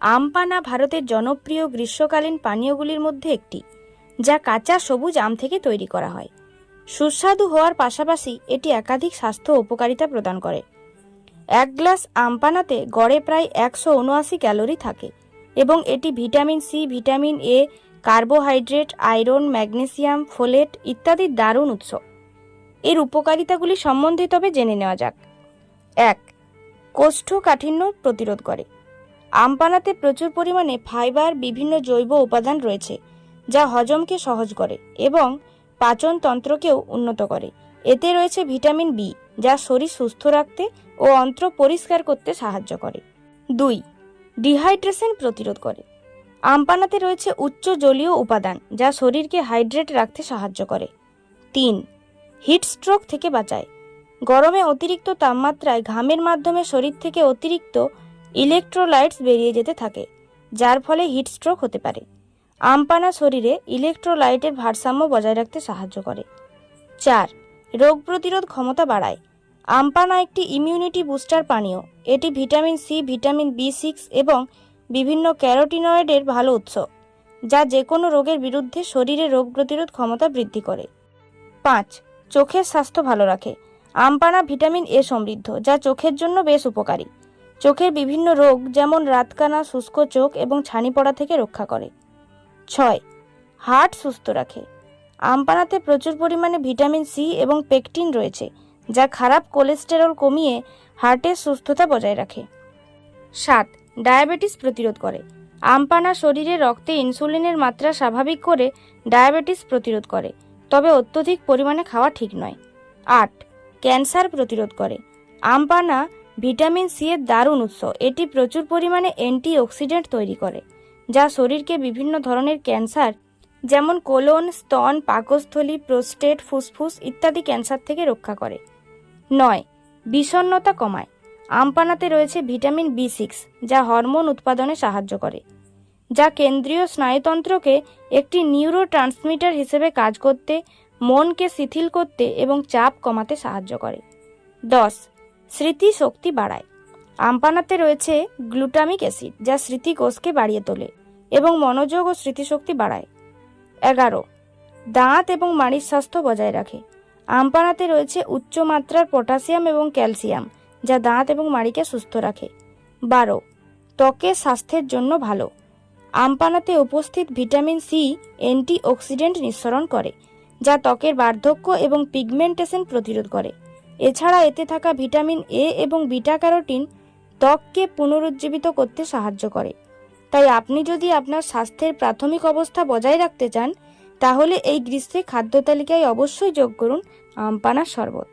আমপানা ভারতের জনপ্রিয় গ্রীষ্মকালীন পানীয়গুলির মধ্যে একটি, যা কাঁচা সবুজ আম থেকে তৈরি করা হয়। সুস্বাদু হওয়ার পাশাপাশি এটি একাধিক স্বাস্থ্য উপকারিতা প্রদান করে। এক গ্লাস আমপানাতে গড়ে প্রায় 179 ক্যালোরি থাকে এবং এটি vitamin C, vitamin A, carbohydrate, iron, magnesium, folate ইত্যাদির দারুণ উৎস। এর উপকারিতাগুলি সম্বন্ধে তবে জেনে নেওয়া যাক। 1. কোষ্ঠকাঠিন্য প্রতিরোধ করে। আমপানাতে প্রচুর পরিমাণে ফাইবার, বিভিন্ন জৈব উপাদান রয়েছে যা হজমকে সহজ করে এবং পাচনতন্ত্রকেও উন্নত করে। এতে রয়েছে ভিটামিন বি, যা শরীর সুস্থ রাখতে ও অন্ত্র পরিষ্কার করতে সাহায্য করে। 2. ডিহাইড্রেশন প্রতিরোধ করে। আমপানাতে রয়েছে উচ্চ জলীয় উপাদান যা শরীরকে হাইড্রেট রাখতে সাহায্য করে। 3. হিট স্ট্রোক থেকে বাঁচায়। গরমে অতিরিক্ত তাপমাত্রায় ঘামের মাধ্যমে শরীর থেকে অতিরিক্ত ইলেকট্রোলাইটস বেরিয়ে যেতে থাকে, যার ফলে হিট স্ট্রোক হতে পারে। আমপানা শরীরে ইলেকট্রোলাইটের ভারসাম্য বজায় রাখতে সাহায্য করে। 4. রোগ প্রতিরোধ ক্ষমতা বাড়ায়। আমপানা একটি ইমিউনিটি বুস্টার পানীয়। এটি ভিটামিন সি, ভিটামিন বি6 এবং বিভিন্ন ক্যারোটিনয়েডের ভালো উৎস, যা যে কোনো রোগের বিরুদ্ধে শরীরে রোগ প্রতিরোধ ক্ষমতা বৃদ্ধি করে। 5. চোখের স্বাস্থ্য ভালো রাখে। আমপানা ভিটামিন এ সমৃদ্ধ, যা চোখের জন্য বেশ উপকারী। চোখের বিভিন্ন রোগ যেমন রাতকানা, শুষ্ক চোখ এবং ছানি পড়া থেকে রক্ষা করে। 6. হার্ট সুস্থ রাখে। আমপানাতে প্রচুর পরিমাণে ভিটামিন সি এবং পেকটিন রয়েছে, যা খারাপ কোলেস্টেরল কমিয়ে হার্টের সুস্থতা বজায় রাখে। 7. ডায়াবেটিস প্রতিরোধ করে। আমপানা শরীরে রক্তে ইনসুলিনের মাত্রা স্বাভাবিক করে ডায়াবেটিস প্রতিরোধ করে, তবে অত্যধিক পরিমাণে খাওয়া ঠিক নয়। 8. ক্যান্সার প্রতিরোধ করে। আমপানা ভিটামিন সি এর দারুণ উৎস। এটি প্রচুর পরিমাণে অ্যান্টিঅক্সিডেন্ট তৈরি করে, যা শরীরকে বিভিন্ন ধরনের ক্যান্সার যেমন কোলন, স্তন, পাকস্থলী, প্রোস্টেট, ফুসফুস ইত্যাদি ক্যান্সার থেকে রক্ষা করে। 9. বিষণ্ণতা কমায়। আমপানাতে রয়েছে ভিটামিন বি6, যা হরমোন উৎপাদনে সাহায্য করে, যা কেন্দ্রীয় স্নায়ুতন্ত্রকে একটি নিউরোট্রান্সমিটার হিসেবে কাজ করতে, মনকে শিথিল করতে এবং চাপ কমাতে সাহায্য করে। 10. স্মৃতিশক্তি বাড়ায়। আমপানাতে রয়েছে গ্লুটামিক অ্যাসিড, যা স্মৃতিকোষকে বাড়িয়ে তোলে এবং মনোযোগ ও স্মৃতিশক্তি বাড়ায়। 11. দাঁত এবং মাড়ির স্বাস্থ্য বজায় রাখে। আমপানাতে রয়েছে উচ্চ মাত্রার পটাশিয়াম এবং ক্যালসিয়াম, যা দাঁত এবং মাড়িকে সুস্থ রাখে। 12. ত্বকের স্বাস্থ্যের জন্য ভালো। আমপানাতে উপস্থিত ভিটামিন সি অ্যান্টিঅক্সিডেন্ট নিঃসরণ করে, যা ত্বকের বার্ধক্য এবং পিগমেন্টেশন প্রতিরোধ করে। এছাড়া এতে থাকা ভিটামিন এ এবং বিটা ক্যারোটিন ত্বককে পুনরুজ্জীবিত করতে সাহায্য করে। তাই আপনি যদি আপনার স্বাস্থ্যের প্রাথমিক অবস্থা বজায় রাখতে চান, তাহলে এই গ্রীষ্মে খাদ্য তালিকায় অবশ্যই যোগ করুন আমপানার শরবত।